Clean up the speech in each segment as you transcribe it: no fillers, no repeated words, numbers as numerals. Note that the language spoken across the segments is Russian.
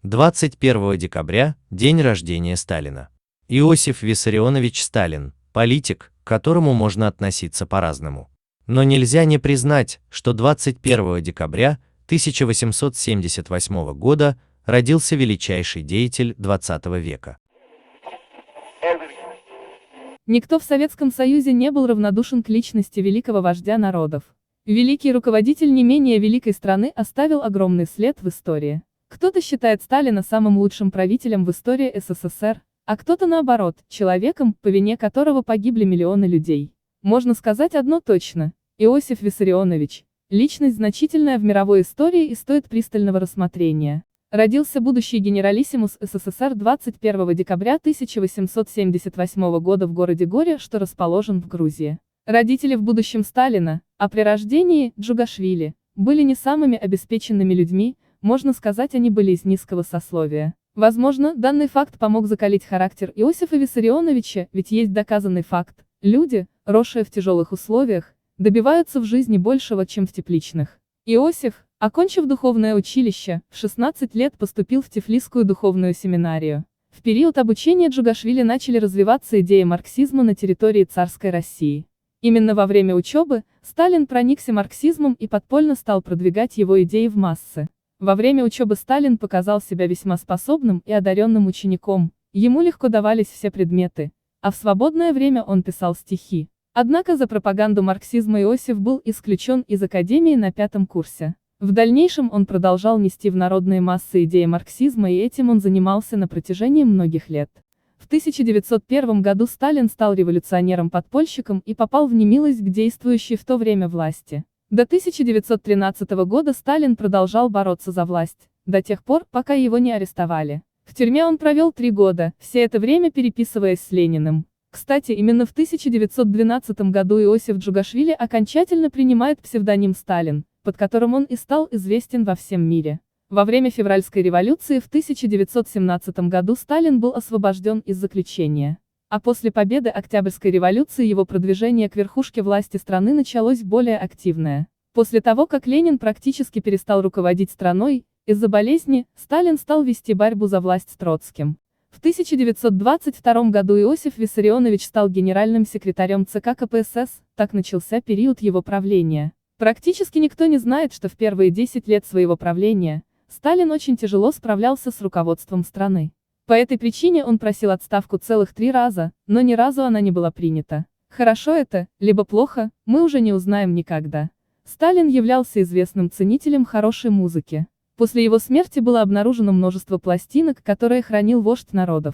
21 декабря – день рождения Сталина. Иосиф Виссарионович Сталин – политик, к которому можно относиться по-разному. Но нельзя не признать, что 21 декабря 1878 года родился величайший деятель XX века. Никто в Советском Союзе не был равнодушен к личности великого вождя народов. Великий руководитель не менее великой страны оставил огромный след в истории. Кто-то считает Сталина самым лучшим правителем в истории СССР, а кто-то наоборот, человеком, по вине которого погибли миллионы людей. Можно сказать одно точно: Иосиф Виссарионович – личность значительная в мировой истории и стоит пристального рассмотрения. Родился будущий генералиссимус СССР 21 декабря 1878 года в городе Горе, что расположен в Грузии. Родители в будущем Сталина, а при рождении – Джугашвили, были не самыми обеспеченными людьми, можно сказать, они были из низкого сословия. Возможно, данный факт помог закалить характер Иосифа Виссарионовича, ведь есть доказанный факт: люди, росшие в тяжелых условиях, добиваются в жизни большего, чем в тепличных. Иосиф, окончив духовное училище, в 16 лет поступил в Тифлисскую духовную семинарию. В период обучения Джугашвили начали развиваться идеи марксизма на территории царской России. Именно во время учебы Сталин проникся марксизмом и подпольно стал продвигать его идеи в массы. Во время учебы Сталин показал себя весьма способным и одаренным учеником, ему легко давались все предметы, а в свободное время он писал стихи. Однако за пропаганду марксизма Иосиф был исключен из академии на 5-м курсе. В дальнейшем он продолжал нести в народные массы идеи марксизма, и этим он занимался на протяжении многих лет. В 1901 году Сталин стал революционером-подпольщиком и попал в немилость к действующей в то время власти. До 1913 года Сталин продолжал бороться за власть, до тех пор, пока его не арестовали. В тюрьме он провел 3 года, все это время переписываясь с Лениным. Кстати, именно в 1912 году Иосиф Джугашвили окончательно принимает псевдоним Сталин, под которым он и стал известен во всем мире. Во время февральской революции в 1917 году Сталин был освобожден из заключения. А после победы Октябрьской революции его продвижение к верхушке власти страны началось более активное. После того, как Ленин практически перестал руководить страной, из-за болезни, Сталин стал вести борьбу за власть с Троцким. В 1922 году Иосиф Виссарионович стал генеральным секретарем ЦК КПСС, так начался период его правления. Практически никто не знает, что в первые 10 лет своего правления Сталин очень тяжело справлялся с руководством страны. По этой причине он просил отставку целых 3 раза, но ни разу она не была принята. Хорошо это, либо плохо, мы уже не узнаем никогда. Сталин являлся известным ценителем хорошей музыки. После его смерти было обнаружено множество пластинок, которые хранил вождь народов.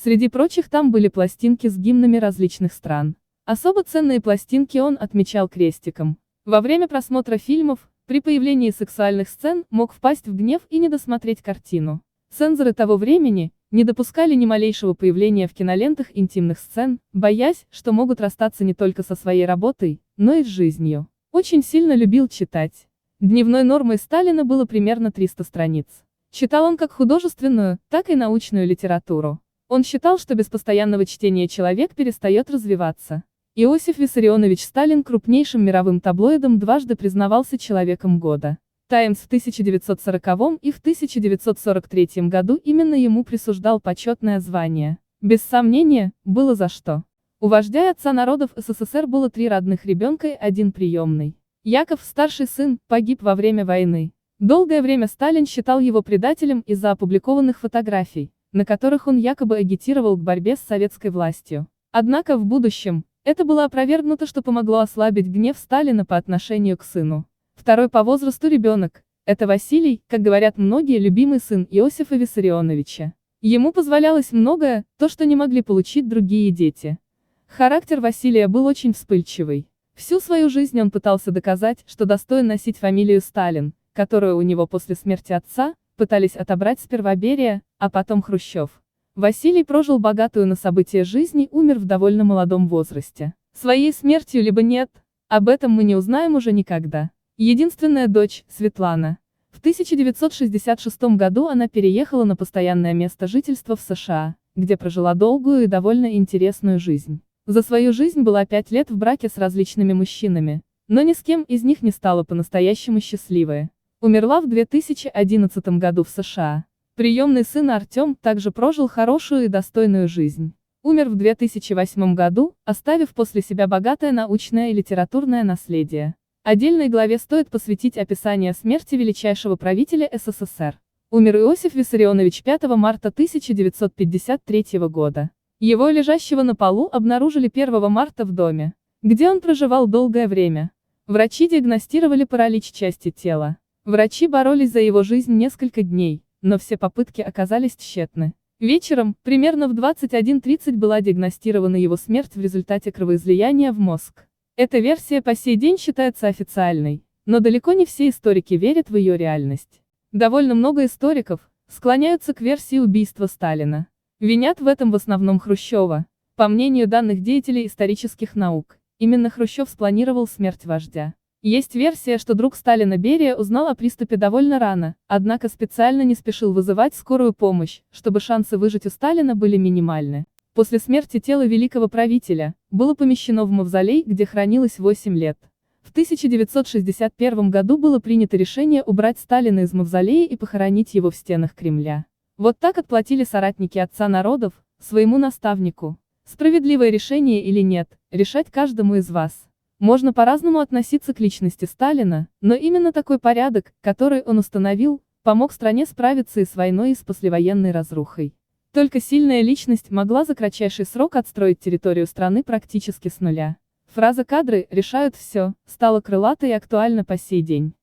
Среди прочих там были пластинки с гимнами различных стран. Особо ценные пластинки он отмечал крестиком. Во время просмотра фильмов, при появлении сексуальных сцен, мог впасть в гнев и не досмотреть картину. Цензоры того времени не допускали ни малейшего появления в кинолентах интимных сцен, боясь, что могут расстаться не только со своей работой, но и с жизнью. Очень сильно любил читать. Дневной нормой Сталина было примерно 300 страниц. Читал он как художественную, так и научную литературу. Он считал, что без постоянного чтения человек перестает развиваться. Иосиф Виссарионович Сталин крупнейшим мировым таблоидом дважды признавался человеком года. Таймс в 1940 и в 1943 году именно ему присуждал почетное звание. Без сомнения, было за что. У вождя и отца народов СССР было 3 родных ребенка и 1 приемный. Яков, старший сын, погиб во время войны. Долгое время Сталин считал его предателем из-за опубликованных фотографий, на которых он якобы агитировал к борьбе с советской властью. Однако в будущем это было опровергнуто, что помогло ослабить гнев Сталина по отношению к сыну. Второй по возрасту ребенок – это Василий, как говорят многие, любимый сын Иосифа Виссарионовича. Ему позволялось многое, то, что не могли получить другие дети. Характер Василия был очень вспыльчивый. Всю свою жизнь он пытался доказать, что достоин носить фамилию Сталин, которую у него после смерти отца пытались отобрать сперва Берия, а потом Хрущев. Василий прожил богатую на события жизни, умер в довольно молодом возрасте. Своей смертью либо нет, об этом мы не узнаем уже никогда. Единственная дочь, Светлана. В 1966 году она переехала на постоянное место жительства в США, где прожила долгую и довольно интересную жизнь. За свою жизнь была 5 лет в браке с различными мужчинами, но ни с кем из них не стала по-настоящему счастливой. Умерла в 2011 году в США. Приемный сын Артем также прожил хорошую и достойную жизнь. Умер в 2008 году, оставив после себя богатое научное и литературное наследие. Отдельной главе стоит посвятить описание смерти величайшего правителя СССР. Умер Иосиф Виссарионович 5 марта 1953 года. Его лежащего на полу обнаружили 1 марта в доме, где он проживал долгое время. Врачи диагностировали паралич части тела. Врачи боролись за его жизнь несколько дней, но все попытки оказались тщетны. Вечером, примерно в 21:30 была диагностирована его смерть в результате кровоизлияния в мозг. Эта версия по сей день считается официальной, но далеко не все историки верят в ее реальность. Довольно много историков склоняются к версии убийства Сталина. Винят в этом в основном Хрущева. По мнению данных деятелей исторических наук, именно Хрущев спланировал смерть вождя. Есть версия, что друг Сталина Берия узнал о приступе довольно рано, однако специально не спешил вызывать скорую помощь, чтобы шансы выжить у Сталина были минимальны. После смерти тело великого правителя было помещено в мавзолей, где хранилось 8 лет. В 1961 году было принято решение убрать Сталина из мавзолея и похоронить его в стенах Кремля. Вот так отплатили соратники отца народов своему наставнику. Справедливое решение или нет, решать каждому из вас. Можно по-разному относиться к личности Сталина, но именно такой порядок, который он установил, помог стране справиться и с войной, и с послевоенной разрухой. Только сильная личность могла за кратчайший срок отстроить территорию страны практически с нуля. Фраза «кадры решают все» стала крылатой и актуальна по сей день.